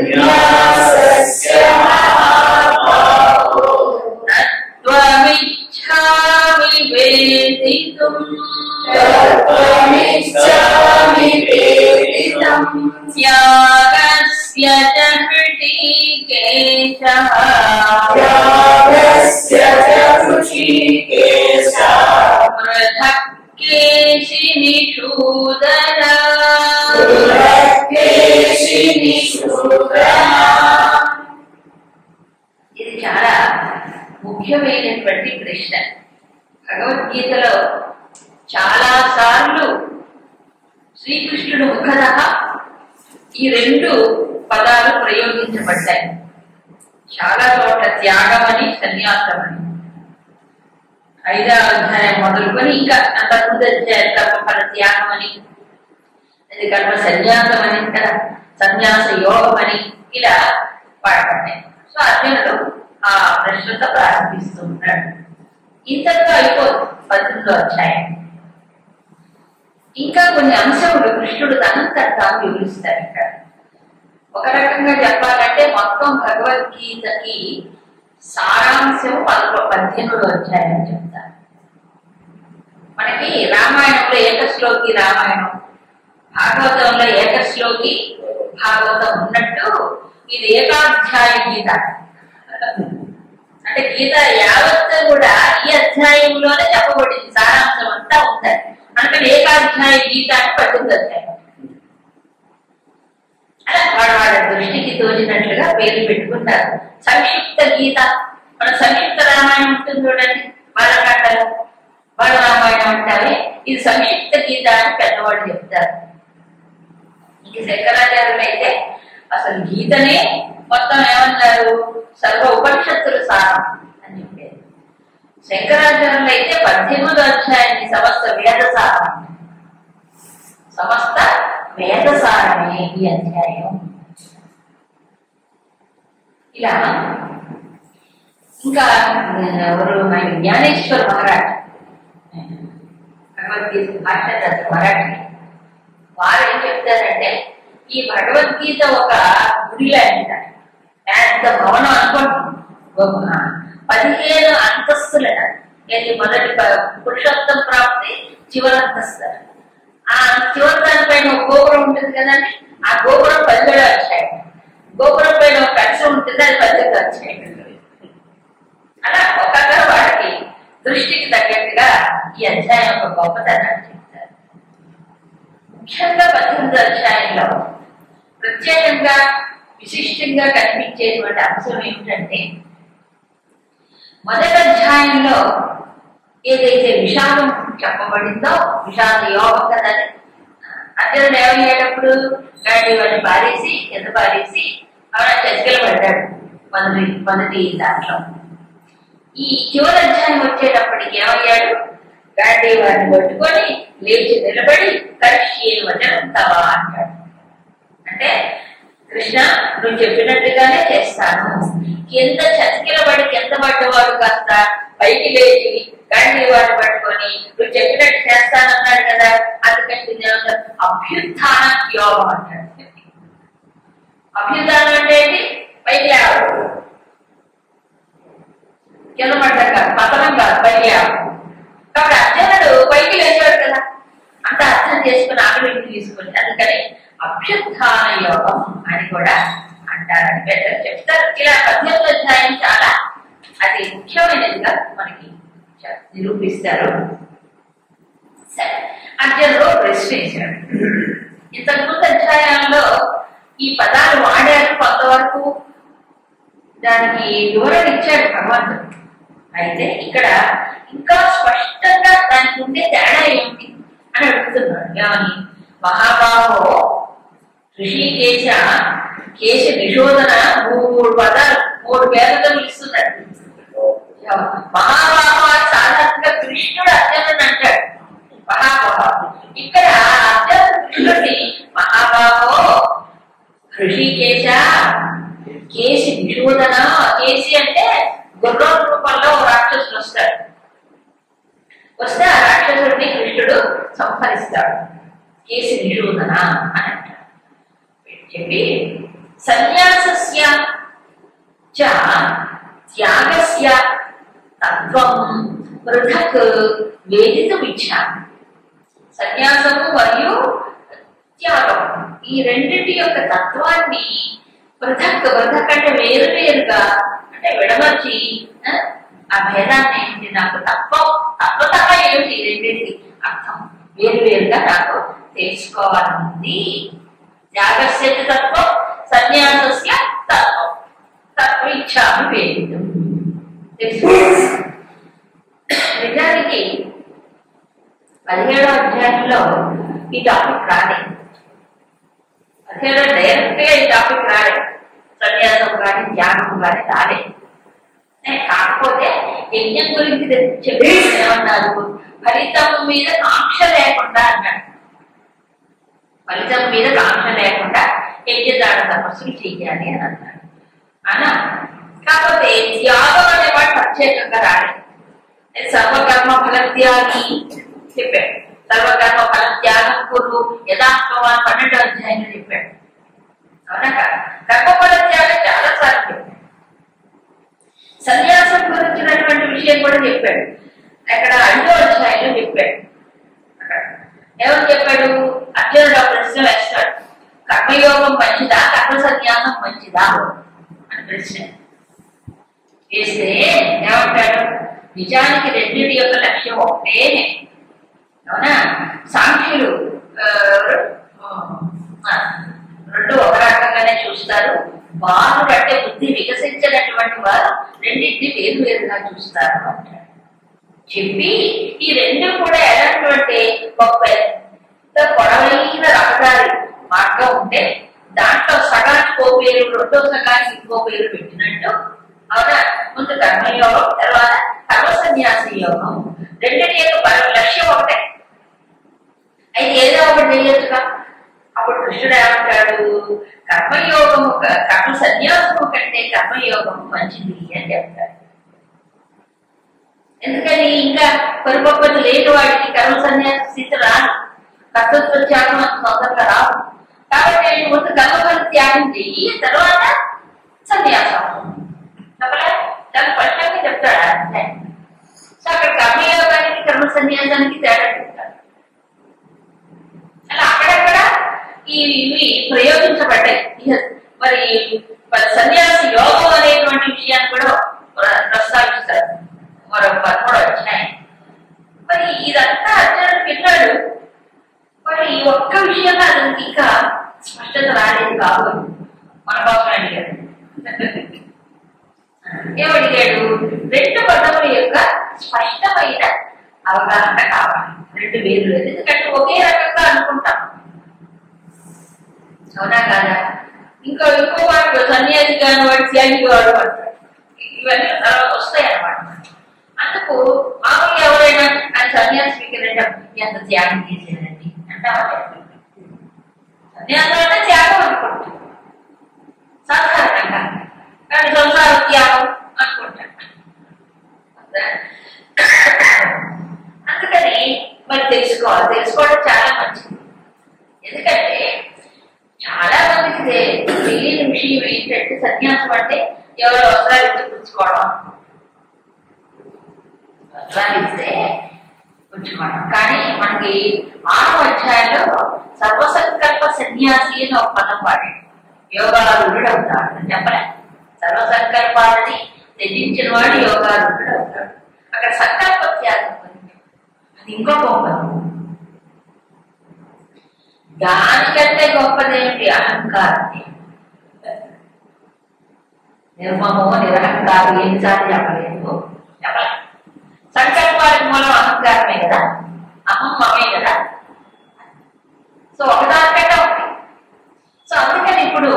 సన్యాసస్య మహాబాహో తత్వమిచ్ఛామి వేదితుం త్యాగస్య చ హృషీకేశః పృథక్ కేశి నిషూదన ఇది చాలా ముఖ్యమైనటువంటి ప్రశ్న. భగవద్గీతలో చాలా సార్లు శ్రీకృష్ణుడు ముఖతః ఈ రెండు పదాలు ప్రయోగించబడ్డాయి. చాలా చోట్ల త్యాగమని సన్యాసమని, 5వ అధ్యాయం మొదలుకొని ఇంకా అంతకుముందు అధ్యాయం కర్మఫల త్యాగమని, అది కర్మ సన్యాసమని, కదా సన్యాస యోగమని ఇలా పాడబడ్డాయి. సో అర్జునుడు ఆ ప్రశ్నతో ప్రారంభిస్తూ ఉన్నాడు. ఇంతతో అయిపోతుంది 18వ అధ్యాయం. ఇంకా కొన్ని అంశములు కృష్ణుడు తనంతట తాను వివరిస్తాడు. ఇక్కడ ఒక రకంగా చెప్పాలంటే మొత్తం భగవద్గీతకి సారాంశం 18వ అధ్యాయం చెప్తారు. మనకి రామాయణంలో ఏకశ్లోకి రామాయణం, భాగవతంలో ఏకశ్లోకి భాగవతం ఉన్నట్టు ఇది ఏకాధ్యాయ గీత. అంటే గీత యావత్తు కూడా ఈ అధ్యాయంలోనే చెప్పబడింది, సారాంశం అంతా ఉంటుంది. అందుకని ఏకాధ్యాయ గీత అని 18వ అధ్యాయం. అలా వాడు దృష్టికి తోచినట్లుగా పేరు పెట్టుకుంటారు. సంక్షిప్త గీత, మన సంక్షిప్త రామాయణం ఉంటుంది చూడండి, బాలకాండలో బాల రామాయణం అంటారే, ఇది సంక్షిప్త గీత అని పెద్దవాడు చెప్తారు. ఇంక శంకరాచార్యులు అయితే అసలు గీతనే మొత్తం ఏమన్నారు, సర్వ ఉపనిషత్తులు సారం అని చెప్పారు. శంకరాచార్యులు అయితే 18వ అధ్యాయాన్ని సమస్త వేద సారం, సమస్త వేద సారమే ఈ అధ్యాయం. ఇలా ఇంకా ఎవరు మన జ్ఞానేశ్వర మహారాజ్ భగవద్గీత భాష మరాఠీ, వారు ఏం చెప్తారంటే ఈ భగవద్గీత ఒక గుడి లాంటిది. పెద్ద భవనం అనుకోండి, 15 అంతస్తులట. మొదటి పురుషోత్తం ప్రాప్తి చివరి అంతస్తు. ఆ చివరి దానిపైన ఒక గోపురం ఉంటుంది కదండి, ఆ గోపురం 17వ అధ్యాయం. గోపురం పైన ఒక కక్ష ఉంటుంది, అది 18వ అధ్యాయం. అలా ఒక్కొక్కరు వాడికి దృష్టికి తగ్గట్టుగా ఈ అధ్యాయం ఒక గొప్పతనాన్ని చెప్తారు. ముఖ్యంగా 18వ అధ్యాయంలో ప్రత్యేకంగా విశిష్టంగా కనిపించేటువంటి అంశం ఏమిటంటే, మొదటి అధ్యాయంలో ఏదైతే విషాదం చెప్పబడిందో, విషాద యోగం కదని, అర్జునుడు ఏమయ్యేటప్పుడు వాడిని పారేసి ఎంత పారేసి ఆవిడ చతికిల పడ్డాడు మొదటి దాంట్లో. ఈ చివరి అధ్యాయం వచ్చేటప్పటికి ఏమయ్యాడు, గాంధీ వారిని పట్టుకొని లేచి నిలబడి కర్షి వచనంతవా అంటాడు. అంటే కృష్ణ నువ్వు చెప్పినట్టుగానే చేస్తాను. కింద చతికిల పడి కింద పడ్డవాడు కాస్త పైకి లేచి గాంధీ వారిని పట్టుకొని నువ్వు చెప్పినట్టు చేస్తానన్నాడు కదా, అందుకంటే అభ్యుత్థాన యోగం అంటాడు. అభ్యుత్థానం అంటే ఏంటి, పైకి లేవడం, కింద పడ్డం కాదు, పతనం కాదు, పైకి లేవడం. కాబట్టి అర్జునుడు పైకి లేచాడు కదా, అంత అర్థం చేసుకుని ఆకలింటి తీసుకుని, అందుకని అభ్యుత్థాన యోగం అని కూడా అంటారని పెద్దలు చెప్తారు. ఇలా 18వ అధ్యాయం చాలా అది ముఖ్యమైనదిగా మనకి నిరూపిస్తారు. సరే, అర్జునుడు ప్రశ్నించాడు. ఇంతకుముందు అధ్యాయంలో ఈ పదాలు వాడారు, కొంతవరకు దానికి వివరణ ఇచ్చాడు భగవంతుడు. అయితే ఇక్కడ ఇంకా స్పష్టంగా దానికి ఉండే తేడా ఏమిటి అని అడుగుతున్నాడు. ఏమని, మహాబాహో ఋషికేశ కేశ నిషోధన 3 పదాలు 3 పేర్లతో ఇస్తున్నాడు. మహాబాహో సాధారణంగా కృష్ణుడు అర్జునుడు అంటాడు మహాబాహో. ఇక్కడ అర్జునుడు కృష్ణుడిని మహాబాహో ఋషికేశ కేశి నిషోధన. కేసి అంటే గుర్రం రూపంలో రాక్షసులు వస్తాడు, వస్తే ఆ రాక్షసుడిని కృష్ణుడు సంహరిస్తాడు. కేసి నిషోధన అని అంటాడు. చెప్పి సన్యాసస్య చ త్యాగస్య తత్వం పృథక్ వేదితుమిచ్చామి. సన్యాసము మరియు త్యాగం ఈ రెండింటి యొక్క తత్వాన్ని పృథక్ అంటే వేరు వేరుగా అంటే విడమర్చి ఆ భేదాన్ని ఏంటి నాకు తత్వత ఏమిటి రెండింటికి అర్థం వేరు వేరుగా నాకు తెలుసుకోవాలనుంది. త్యాగస్య తత్వం సన్యాసస్య తత్వం తత్విచ్చామి వేదితం తెలుసుకో. నిజానికి 17వ అధ్యాయంలో ఈ టాపిక్ రాలేదు. 17 డైరెక్ట్ గా ఈ టాపిక్ రాలేదు. సన్యాసం కానీ త్యాగం కానీ రాలేదు. కాకపోతే యజ్ఞం గురించి చెప్పి ఏమన్నారు, ఫలితం మీద కాంక్ష లేకుండా అన్నాడు. ఫలితం మీద కాంక్ష లేకుండా యజ్ఞదాన తపస్సులు చెయ్యాలి అని అన్నాడు. అన్నా కాకపోతే త్యాగం అనేవాడు ప్రత్యేకంగా రాలేదు. సర్వకర్మ ఫలత్యాగి చెప్పాడు. సర్వకర్మ ఫలత్యాగం కురు యథాత్మవాన్ 12వ అధ్యాయంలో చెప్పాడు. అవునా కాదు? కర్మఫల త్యాగం చాలా సార్లు చెప్పాడు. సన్యాసం గురించినటువంటి విషయం కూడా చెప్పాడు. అక్కడ 5వ అధ్యాయంలో చెప్పాడు. అక్కడ ఏమని చెప్పాడు? అర్జునుడు ఆ ప్రశ్న వేస్తాడు, కర్మయోగం మంచిదా కర్మ సన్యాసం మంచిదా అని ప్రశ్న వేస్తే ఏమంటాడు? నిజానికి రెండింటి యొక్క లక్ష్యం ఒకటేనే. అవునా? సాంఖ్యులు రెండు ఒక రకంగానే చూస్తారు. వారు కంటే బుద్ధి వికసించినటువంటి వారు రెండింటిని వేరు వేరుగా చూస్తారు అంటారు. చెప్పి ఈ రెండు కూడా ఎలాంటి ఒక పెద్ద పొడవైన రహదారి మార్గం ఉంటే దాంట్లో సగానికి ఓ పేరు రెండో సగానికి ఇంకో పేరు పెట్టినట్టు. అవునా? ముందు కర్మయోగం, తర్వాత కర్మ సన్యాస యోగం. రెండింటి యొక్క లక్ష్యం ఒకటే. అయితే ఏదో ఒకటి చేయొచ్చుగా. అప్పుడు కృష్ణుడు ఏమంటాడు? కర్మయోగము కర్మ సన్యాసము కంటే కర్మయోగము మంచిది అని చెప్తాడు. ఎందుకని? ఇంకా పరిపక్వత లేని వాడికి కర్మ సన్యాస స్థితి రాదు, కర్తృత్వ త్యాగం అంత తొందరగా రాదు. కాబట్టి ఆయన ముందు కర్మఫల త్యాగం చెయ్యి, తర్వాత సన్యాసం చెప్పలే. దాన్ని స్పష్టంగా చెప్తాడు అధ్యాయం. సో అక్కడ కర్మయోగానికి కర్మ సన్యాసానికి తేడా చెప్తాడు. అలా అక్కడక్కడ ఇవి ప్రయోగించబడ్డాయి. మరి సన్యాస యోగం అనేటువంటి విషయాన్ని కూడా ప్రస్తావిస్తారు మరొక 13వ అధ్యాయం. మరి ఇదంతా అర్జునుడు విన్నాడు. మరి ఈ ఒక్క విషయంలో అది ఇంకా స్పష్టత రాలేదు కాదు. మన కోసం అడిగాడు. ఏమడిగాడు? రెండు పదముల యొక్క స్పష్టమైన అవగాహన కావాలి. రెండు వేరు లేదు. ఎందుకంటే ఒకే రకంగా అనుకుంటాం. అవునా కాదా? ఇంకో వాడు సన్యాసి కాని వాడు త్యాగి వాడు అంటారు. ఇవన్నీ వస్తాయి అన్నమాట. అందుకు మామూలుగా ఎవరైనా ఆయన సన్యాసి స్వీకరించడం ఎంత త్యాగం చేసేదండి అంటే సన్యాసం అంటే త్యాగం అనుకుంటాం సాధారణంగా. కానీ సంసార త్యాగం అనుకుంటాం. అందుకని మరి తెలుసుకోవడం చాలా మంచిది. ఎందుకంటే చాలా మందికి తెలియని విషయం ఏంటంటే సన్యాసం అంటే ఎవరో వస్త్రాలు ఇచ్చి పుచ్చుకోవడం, వస్త్రాలు ఇస్తే పుచ్చుకోవడం. కానీ మనకి 6వ అధ్యాయంలో సర్వసంకల్ప సన్యాసి అని ఒక పదం వాడాడు. యోగారూఢుడు అవుతాడు చెప్పలే. సర్వసంకల్పాలని త్యజించిన వాడు యోగారూఢుడు అవుతాడు. అక్కడ సంకల్ప త్యాగం అది ఇంకో గొప్పది. దానికంటే గొప్పదేమిటి? అహంకారం. నిర్మమో నిరహంకారం ఎన్నిసార్లు చెప్పలేదు. సంకల్పానికి మూలం అహంకారమే కదా, అహం మమే కదా. సో ఒకదానికంటే ఒకటి. సో అందుకని ఇప్పుడు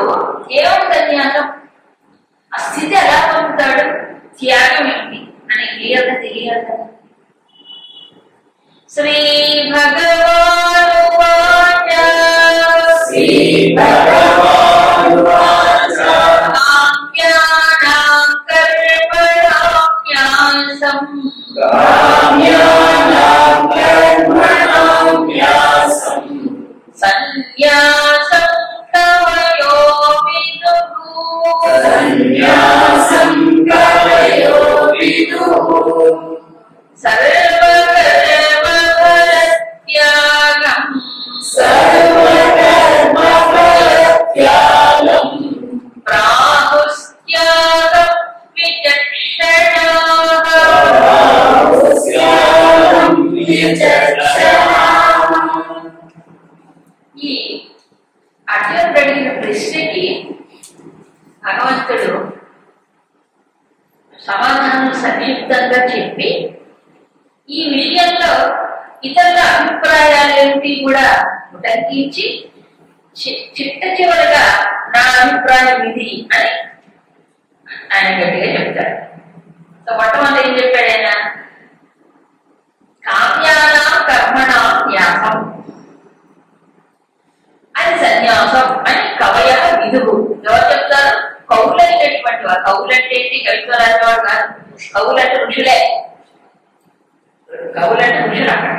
కేవలం సన్యాసం ఆ స్థితి ఎలా పొందుతాడు, త్యాగం ఏంటి అని క్లియర్గా తెలియాలి కదా. శ్రీ భగవానువాచ కామ్యానాం కర్మణాన్యాసం సన్యాసం కవయో విదుః భగవంతుడు సమాధానం సంక్షిప్తంగా చెప్పి ఈ విషయంలో ఇతరుల అభిప్రాయాలేంటి కూడా ఉటంకించి చిట్ట చివరిగా నా అభిప్రాయం ఇది అని ఆయన గట్టిగా చెప్తాడు. సో మొట్టమొదటి ఏం చెప్పాడు ఆయన? కామ్యానాం కర్మణాం న్యాసం అది సన్యాసం అని కవయ విధువు. ఎవరు చెప్తారు? కవులైనటువంటి వారు. కవులంటే ఏంటి? కవిత్వం రాసేవాడు కాదు. కవులంటే ఋషులే. కవులంటే ఋషులు అక్కడ.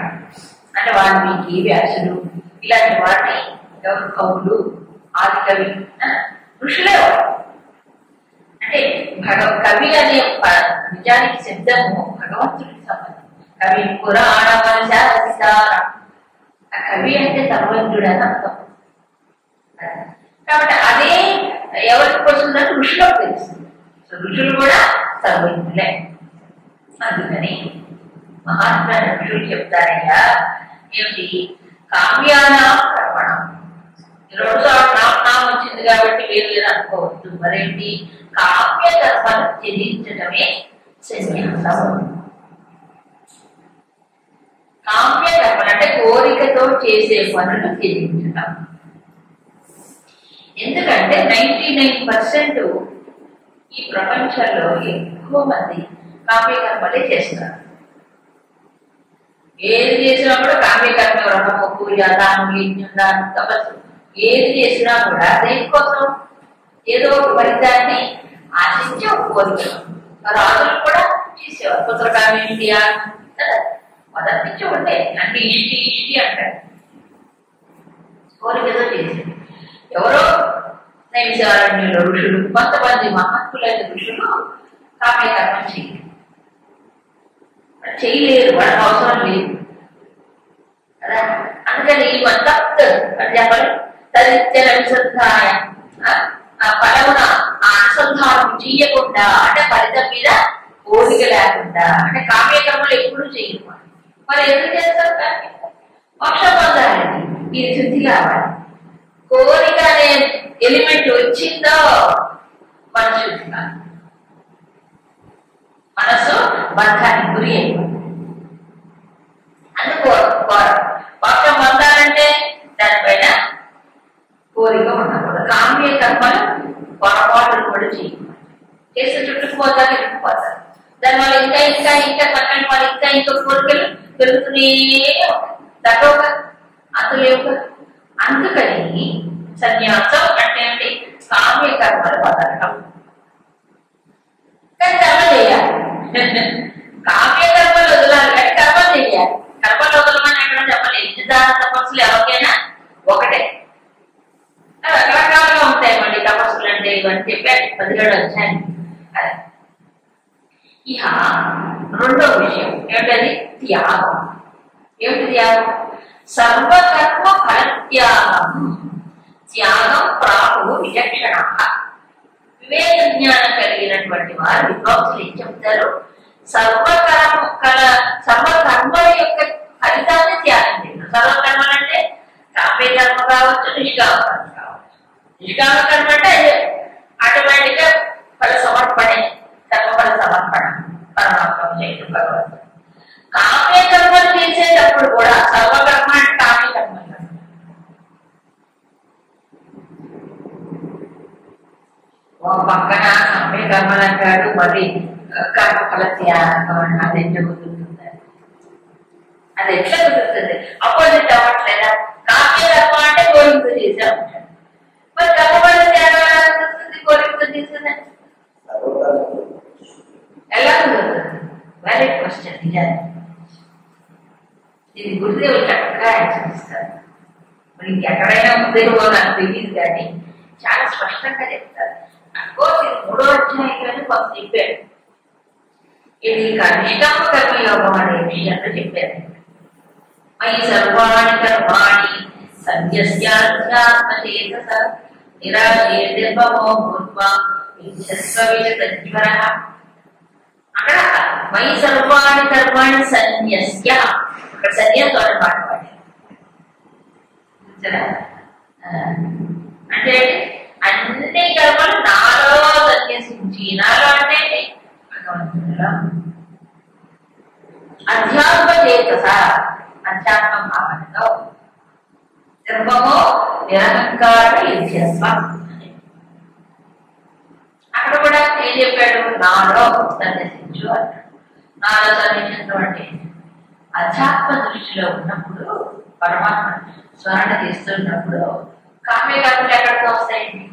అంటే వాల్మీకి, వ్యాసుడు ఇలాంటి వాటిని ఎవరు? కవులు, ఆది కవి, ఋషులే వాడు. అంటే కవి అనే నిజానికి శబ్దము భగవంతుడికి సంబంధం. కవి పురాణ కవి అంటే సర్వజ్ఞుడు అని అర్థం. కాబట్టి అదే ఎవరికి వస్తుందంటే ఋషులకు తెలుస్తుంది. సో ఋషులు కూడా సర్వజ్ఞులే. అందుకని మహాత్మా ఋషులు చెప్తారయ్యా ఏమిటి? కామ్యానాం కర్మణం. రెండుసార్లు నామం వచ్చింది కాబట్టి వేరు వేరు అనుకోవద్దు. మరేంటి? కామ్య కర్మను త్యజించటమే సన్యాసం. కామ్య కర్మలు అంటే కోరికతో చేసే పనులు త్యజించటం. ఎందుకంటే 99% ఈ ప్రపంచంలో ఎక్కువ మంది కామ్యకర్మలే చేస్తారు. ఏది చేసినా కూడా కామ్యకర్మ, వ్రతము, పూజ, దానం, యజ్ఞం, దానం, తపస్సు ఏది చేసినా కూడా దేనికోసం? ఏదో ఒక ఫలితాన్ని ఆశించి ఒక కోరిక. రాజులు కూడా చేసేవారు. పుత్రకామి ఇండియా మొదటి నుంచి ఉంటే అంటే ఇష్టి అంటారు. కోరికతో చేసేది. ఎవరో నైమిషారణ్యులు ఋషులు, కొంతమంది మహత్తులైన ఋషులు కామ్యకర్మ చేయలేరు. వాళ్ళకి అవసరం లేదు కదా. అందుకని ఇవంతా అని చెప్పాలి. తదిత్యనుసంధాయ ఫలమున ఆ అనుసంధానం చెయ్యకుండా, అంటే ఫలితం మీద కోరిక లేకుండా, అంటే కామ్యకర్మలు ఎప్పుడు చేయరు. మరి ఎందుకు చేస్తారు? కానీ మోక్షం పొందాలండి, ఇది శుద్ధి కావాలి. కోరిక అనే ఎలిమెంట్ వచ్చిందో మన శుద్ధి కాదు. మనసు బంధానికి గురి అయిపోయింది. అందుకు మోక్షం పొందాలంటే దానిపైన కోరిక ఉండకూడదు. కామ్య కర్మలు పొరపాటులు కూడా చేయకూడదు. చేస్తే చుట్టుకుపోతారు, ఇరుక్కుపోతారు. దానివల్ల ఇంకా ఇంకా ఇంకా పక్కన వాళ్ళు ఇంకా ఇంకా కోరికలు పెరుగుతూనే తగ్గవుగా అంతలేవుగా. అందుకని సన్యాసం అంటే ఏంటి? కామ్య కర్మలు వదలటం. కానీ కర్మ చేయాలి. కామ్య కర్మలు వదలాలి కానీ కర్మలు చేయాలి. కర్మలు వదలమని ఎక్కడ చెప్పలేదు. నిజాన తపస్సులు ఎవరికైనా ఒకటే. రకరకాలుగా ఉంటాయి మళ్ళీ తపస్సులు అంటే ఇవన్నీ చెప్పారు 17 అధ్యాయం. ఇక రెండో విషయం ఏమిటది? త్యాగం. ఏమిటి త్యాగం? సర్వకర్మ ఫలత్యాగం. త్యాగం ప్రాహు విచక్షణ. వివేక జ్ఞానం కలిగినటువంటి వారు విద్వాంసులు ఏం చెప్తారు? సర్వకర్మల యొక్క ఫలితాన్ని త్యాగం చేయడం. సర్వకర్మలు అంటే కామ్య కర్మ కావచ్చు, నిష్కామ కర్మ కావచ్చు. నిష్కామ కర్మ అంటే ఆటోమేటిక్ గా ఫల సమర్పణే, కర్మఫల సమర్పణ పరమాత్మ చేయడం భగవంతుడు. కామ్య కర్మలు చేసేటప్పుడు కూడా సర్వకర్మ అంటే కామ్య కర్మలు. ఒక పక్కన కామ్య కర్మలు అంటాడు, మరి కర్మఫల త్యాగం అది ఎట్లా కుదురుతుంది? అది ఎట్లా కుదురుతుంది? అపోజిట్ అవ్వట్లేదా? కామ్య కర్మ అంటే కోరికతో చేసే ఉంటాడు. మరి కర్మఫల త్యాగం ఎలా కుదురుతుంది? కోరికతో చేసేది ఎలా కుదురుతుంది? Very question. నిజాన్ని ఇది గురుదేవులు చక్కగా ఆన్సర్ ఇస్తారు. మరి ఇంకెక్కడైనా గురుదేవులో నాకు తెలియదు కానీ చాలా స్పష్టంగా చెప్తారు. అఫ్కోర్స్ ఇది 3వ అధ్యాయంలోనే కొంత చెప్పారు. ఇది నిష్కామ కర్మ యోగం అనే విషయంలో చెప్పారు. మయి సర్వాణి కర్మాణి సన్యస్యాత్మచేతస నిరాశేర్మో భూత్వా విద్యస్వవిజతజ్వరః. అక్కడ మయి సర్వాణి కర్మాణి సన్యస్య, అక్కడ సన్యాసం అని మాట్లాడారు. అంటే అన్ని కర్మలు నాలో నిరహంకార యుద్ధస్వ. అక్కడ కూడా ఏం చెప్పాడు? నాలో సన్యసించు అన్నాడు. నాలో సన్యసించడం అంటే అధ్యాత్మ దృష్టిలో ఉన్నప్పుడు, పరమాత్మ స్మరణ చేస్తున్నప్పుడు కామ్యకర్మలు ఎక్కడితో వస్తాయండి?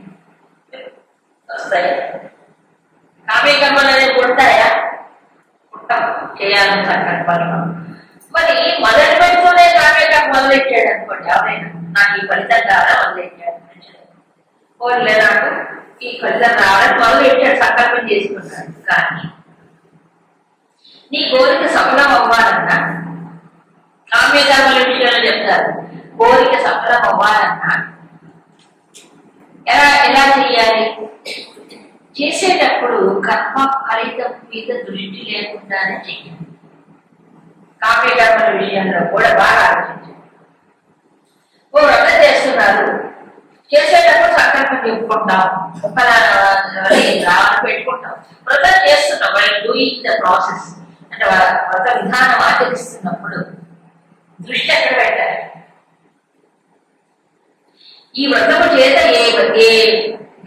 వస్తాయి. కామ్యకర్మలు అనేవి పుడతాయా? పుట్టం. చేయాలని సంకల్పాలు. మరి మొదటి పెట్టుకునే కామ్యకర్మ మొదలెట్టాడు అనుకోండి, ఎవరైనా నాకు ఈ ఫలితం కావాలా మొదలెట్టాడు. పోలే నాకు ఈ ఫలితం రావాలని మొదలెట్టాడు, సంకల్పం చేసుకున్నాడు. కానీ నీ కోరిక సఫలం అవ్వాలన్నా, కామ్యకర్మల విషయంలో చెప్తారు, కోరిక సఫలం అవ్వాలన్నా ఎలా చేయాలి? చేసేటప్పుడు కర్మ ఫలితం మీద దృష్టి లేకుండానే చేయాలి. కామ్యకర్మల విషయంలో కూడా బాగా ఆలోచించాలి. ఓ వ్రతం చేస్తున్నారు, చేసేటప్పుడు సంకల్పం చెప్పుకుంటాం, రావాలని పెట్టుకుంటాం. వ్రతం చేస్తున్నాం, వాళ్ళు డూయింగ్ ద ప్రాసెస్ అంటే వ్రత విధానం ఆచరిస్తున్నప్పుడు దృష్టి ఎక్కడ పెట్టాలి? ఈ వ్రతము చేత ఏ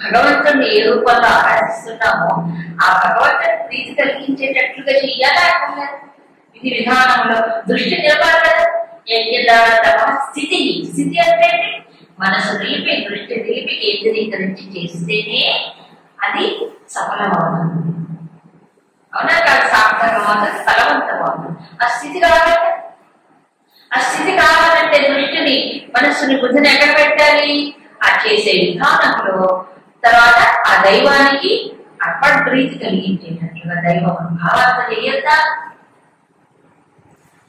భగవంతుడిని ఏ రూపంలో ఆరాధిస్తున్నామో ఆ భగవంతుని ప్రీతి కలిగించేటట్లుగా చెయ్యాలా? ఇది విధానంలో దృష్టి నిలపాలి కదా. స్థితి అంటే మనసు నిలిపి, దృష్టి నిలిపి కేంద్రీకరించి చేస్తేనే అది సఫలమవుతుంది. అవునా కాదు? సార్థకమవుతుంది, ఫలవంతమవుతుంది. ఆ స్థితి కావాలి. ఆ స్థితి కావాలంటే దృష్టిని, మనస్సుని, బుద్ధిని ఎక్కడ పెట్టాలి? ఆ చేసే విధానంలో. తర్వాత ఆ దైవానికి అర్పణ ప్రీతి కలిగించేటట్లుగా దైవం భావాంత చేయొద్దా?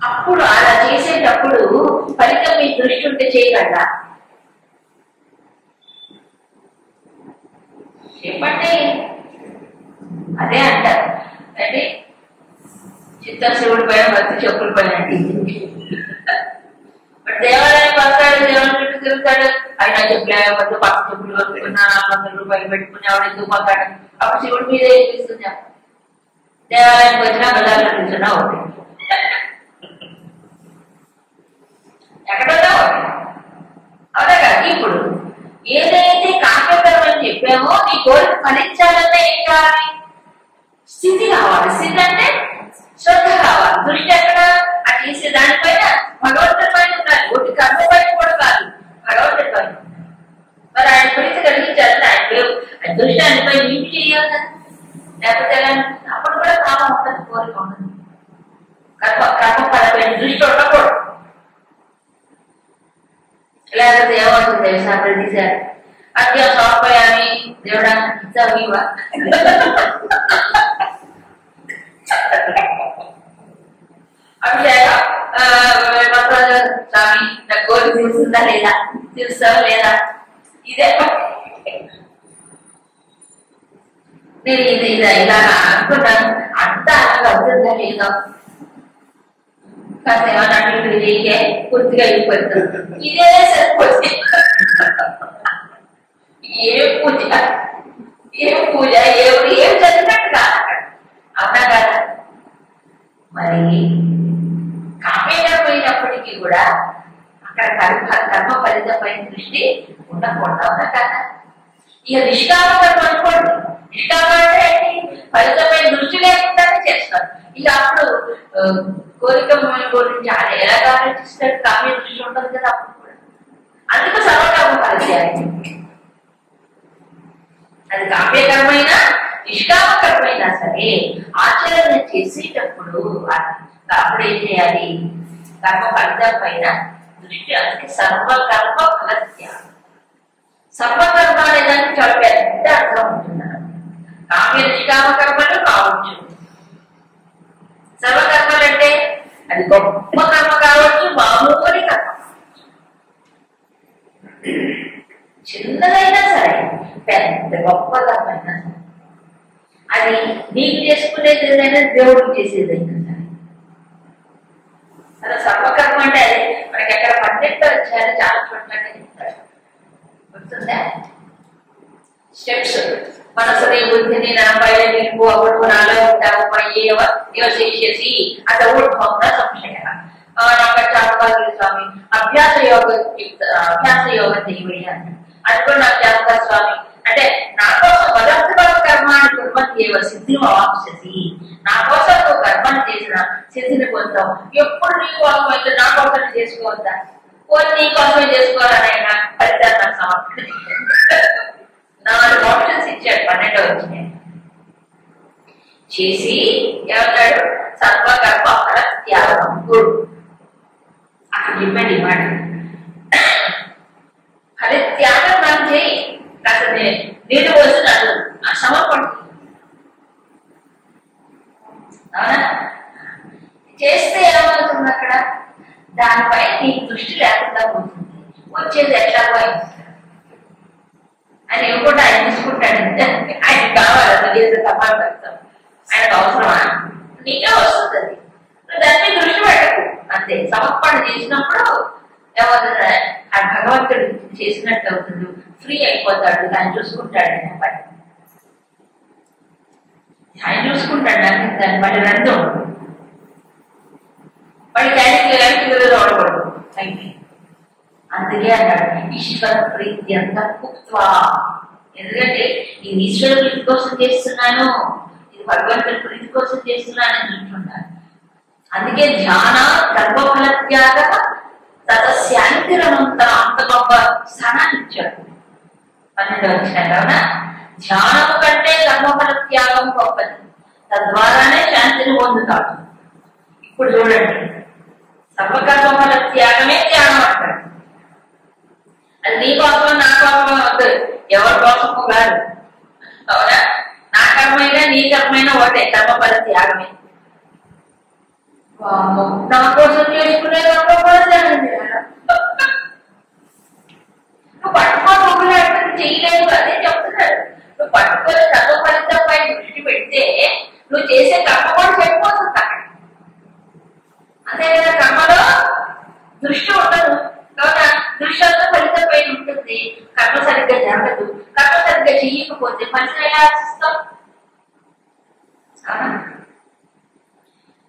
అప్పుడు అలా చేసేటప్పుడు ఫలితం మీ దృష్టి ఉంటే చేయగలరా? చెప్పండి. అదే అంటారు అంటే చిత్తశివుడి పైన భక్తి చెప్పుల పైన దేవాలయానికి వస్తాడు, దేవుని చుట్టూ తిరుగుతాడు, అయినా చెప్పులేకపోతే పక్క చెప్పులు కొనుక్కున్నా 400 రూపాయలు పెట్టుకుని ఆవిడ ఎందుకు పోతాడు? అప్పుడు శివుడి మీద ఏపిస్తుంది. దేవాలయానికి వచ్చినా బజార్లో కూర్చున్నా ఒకటి, ఎక్కడన్నా ఒకటి. అవునా కదా? ఇప్పుడు ఏదైతే కామ్యకర్మని చెప్పామో నీ కోరిక ఫలించాలన్నా ఏం కావాలి? స్థితి కావాలి. స్థితి అంటే శ్రద్ధ కావాలి. దృష్టి ఎక్కడ? ఆ చేసే దానిపైన, భగవంతుడి పైన ఉండాలి. ఒకటి కర్మ పైన కూడా కాదు, భగవంతుడి పైన. మరి ఆయన ప్రీతి కలిగించాలంటే ఆయన దృష్టి ఆయన పైన నింపి చేయాలి కదా. లేకపోతే అప్పుడు కూడా కామం ఉంటుంది, కోరిక ఉంటుంది. కర్మపరమైన దృష్టి ఉండకూడదు. లేకపోతే ఏమవుతుంది తెలుసా? ప్రతిసారి అట్లా సోపోయామి దేవుడా ఇచ్చావు ఇవా అభిషేకం స్వామి నా కోరిక తీరుస్తుందా లేదా, తీరుస్తావా లేదా? ఇదే నేను ఇది ఇలా అనుకున్నాను, అంతా అలాగ అవుతుందా లేదా? కాసేమన్నా నీకే పూర్తిగా అయిపోతుంది. ఇదే సరిపోతుంది. ఏం పూజ ఏం చదివినట్టు కాదు. అవునా కదా? మరి కామ్యకరమైనప్పటికీ కూడా అక్కడ కర్మ ఫలితమైన దృష్టి ఉండకూడదు. అవునా కదా? ఇక నిష్కామకర్మ అనుకోండి. నిష్కామ అంటే ఫలితమైన దృష్టి లేకుండానే చేస్తారు. ఇక అప్పుడు కోరిక గురించి ఆయన ఎలాగ ఆలోచిస్తాడు? కామ్య దృష్టి ఉండదు కదా అప్పుడు కూడా. అందుకు సర్వకర్మ ఫలితాయి. అది కామ్యకరమైన నిష్కామకరమైనా సరే ఆచరణ చేసేటప్పుడు అప్పుడు ఏం చేయాలి? కర్మ ఫలితం పైన దృష్టి. అందుకే సర్వకర్మ ఫలత్యాగం. సర్వకర్మ అనేదానికి చాలా పెద్ద అర్థం ఉంటున్నారు. కామ్య నిష్కామ కర్మలు కావచ్చు. సర్వకర్మలు అంటే అది గొప్ప కర్మ కావచ్చు, మామూలు కర్మ, చిన్నదైనా సరే, పెద్ద గొప్ప కర్మ అయినా సరే, అది నీకు చేసుకునేది ఏదైనా దేవుడికి చేసేదైనా సరే. అలా సర్వకర్మ అంటే అది మనకి ఎక్కడ పన్నెండు వచ్చాయని చాలా చోట్ల చెప్తారు. గుర్తుందా? స్టెప్స్. మనసుని, బుద్ధిని నాపై నిలుపు, అప్పుడు నాలో ఉంటావు, నివశేషి అత ఊర్ధ్వం సంశయ. నాకు చేతకాదు స్వామి, అభ్యాస యోగం చేయబడి అంటారు. అది కూడా నాకు చేతకాదు స్వామి అంటే నా కోసం మదర్థకాల కర్మాన్ని కుర్మతి సిద్ధిని అవాప్సతి, నా కోసం నువ్వు కర్మను చేసిన సిద్ధిని పొందావు. ఎప్పుడు నీ కోసం అయితే నా కోసం చేసుకోవద్దా, పోనీ నీ కోసమే చేసుకోవాలనైనా ఫలితాన్ని నాకు సమర్పించాడు. 4 ఆప్షన్స్ ఇచ్చాడు 12వ వచ్చినాయి చేసి. ఏమన్నాడు? సర్వకర్మ ఫల త్యాగం. అక్కడ చెప్పాడు ఈ మాట, ఫల త్యాగం నాకు చేయి, కాస్త నీళ్ళు పోసి నన్ను సమర్పణ అవునా చేస్తే ఏమవుతుంది? అక్కడ దానిపై నీకు దృష్టి లేకుండా పోతుంది, వచ్చేది ఎట్లాగో ఆయన ఇవ్వకుండా ఆయన తీసుకుంటాడు. ఆయన కావాలి అది సమార్థం, ఆయనకు అవసరమా? నీకే వస్తుంది, దాని మీద దృష్టి పెట్టకు అంతే. సమర్పణ చేసినప్పుడు ఏమవుతుంది? ఆ భగవంతుడు చేసినట్టు అవుతుంది, ఫ్రీ అయిపోతాడు, దాన్ని చూసుకుంటాడు. ఆయన చూసుకుంటాడు దాన్ని మళ్ళీ రందు వాడి దానికి చూడకూడదు అయితే. అందుకే అన్నాడు ఈశ్వర ప్రీతి అంతా కుక్వా. ఎందుకంటే ఇది ఈశ్వర ప్రీతి కోసం చేస్తున్నాను, ఇది భగవంతుడి ప్రీతి కోసం చేస్తున్నాను అని అంటున్నాను. అందుకే ధ్యాన కర్మఫల త్యాగ తదశాంతిరమంత అంత గొప్ప స్థానాన్ని ఇచ్చాడు 12వ వచ్చినాడు. అవునా? ధ్యానము కంటే కర్మఫల త్యాగం గొప్పది, తద్వారానే శాంతిని పొందుతాడు. ఇప్పుడు చూడండి, సర్వకర్మఫల త్యాగమే ధ్యానం అంటాడు. అది నీ కోసమో నా కోసమో వద్దు, ఎవరి కోసమో కాదు. అవునా? నా కర్మైనా నీ కర్మైనా ఒకటే, కర్మఫల త్యాగమే. నా కోసం చేసుకునే కర్మఫల త్యాగం చేయాలి. నువ్వు పట్టుకొని ఒకటి చేయలేవు, అదే చెప్తున్నాడు. నువ్వు పట్టుకొని కర్మ ఫలితంపై దృష్టి పెడితే నువ్వు చేసే కర్మ కూడా చెడిపోతుంది అక్కడ. అంతే కదా, కర్మలో దృష్టి ఉండదు. కావున దృష్టి అంతా ఫలితం పైన ఉంటుంది. కర్మ సరిగ్గా జరగదు, కర్మ సరిగ్గా చెయ్యకపోతే ఫలితం ఎలా ఆశిస్తాం?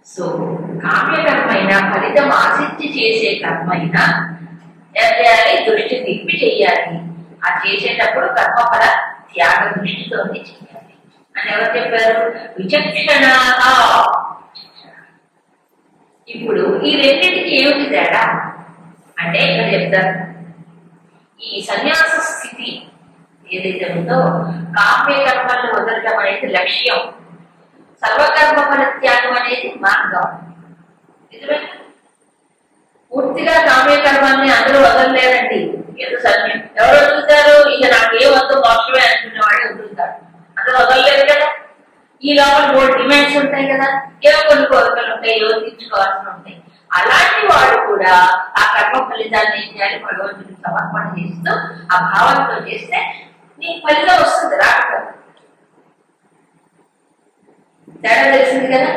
సో కామ్యకర్మైనా ఫలితం ఆశించి చేసే కర్మైనా ఏం చేయాలి? దృష్టి తిప్పి చెయ్యాలి. ఆ చేసేటప్పుడు కర్మఫల త్యాగ దృష్టితోనే చేయాలి అని ఎవరు చెప్పారు? విచక్షణ. ఇప్పుడు ఈ రెండింటికి ఏమిటి తేడా అంటే ఇక్కడ చెప్తారు. ఈ సన్యాస స్థితి ఏదైతే ఉందో, కామ్యకర్మలను వదలటం అనేది లక్ష్యం, సర్వకర్మఫల త్యాగం అనేది మార్గం. నిజమే, పూర్తిగా కామ్యకర్మాన్ని అందరూ వదలలేరండి. ఏదో సత్యం ఎవరు వదులుతారు? ఇక నాకే వద్దు మోక్షమే అనుకునే వాడే వదులుతాడు. అందరూ వదలలేరు కదా. ఈ లోపల 3 డిమాండ్స్ ఉంటాయి కదా, ఏవో కొన్ని కోరికలు ఉంటాయి, ఏవో తీర్చుకోవాల్సి ఉంటాయి. అలాంటి వాడు కూడా ఆ కర్మ ఫలితాన్ని ఏం చేయాలి? భగవంతుడికి సమర్పణ చేస్తూ ఆ భావంతో చేస్తే నీకు ఫలితం వస్తుంది. రాకపోతే తేడా తెలిసింది కదా.